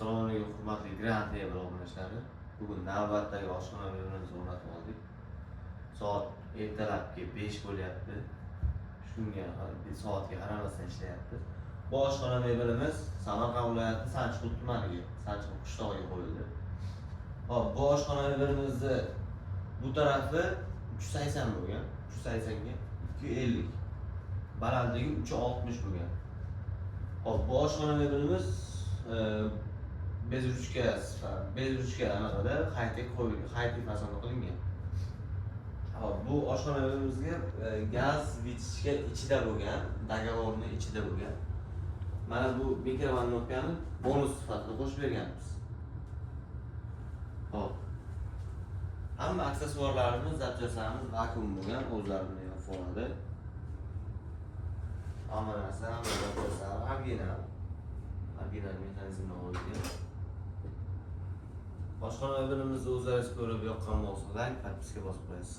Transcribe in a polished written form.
Assalomu alaykum hurmatli Grand TV obunachilar. Bugun navbatdagi oshxona bölümimizni o'rnatib oldik. Soat ertalabki 5 bo'lyapti. Shunga soatga qaramasdan ishlayapti. Bu oshxona bölümimiz Samarqand viloyati Sanchqul tumaniga, Sanchqul qishlog'iga qo'yildi. Hop, bu oshxona bölümimizni bu tarafi 380 bo'lgan, 380 ga 250. Balandligi 360 bo'lgan. Hop, bu oshxona bölümimiz bezruchka anaqada qayta fasonda qilingan. Hop, bu oshxona bölümimizga gaz vitishga ichida bo'lgan, dogovorni ichida bo'lgan. Mana bu mikrovalnovkani bonus sifatida qo'shib berganmiz. Hop. Hamma aksessuarlarimiz, zapchastlarimiz vakuum bo'lgan, o'zlarining fonida. Hamma narsa, hamma zapchastlar original mexanizmdan olingan. Oshxona bölümümüzde o'zlaringiz ko'rib yoqqan bo'lsa, like, podpiska bosib qo'yasiz.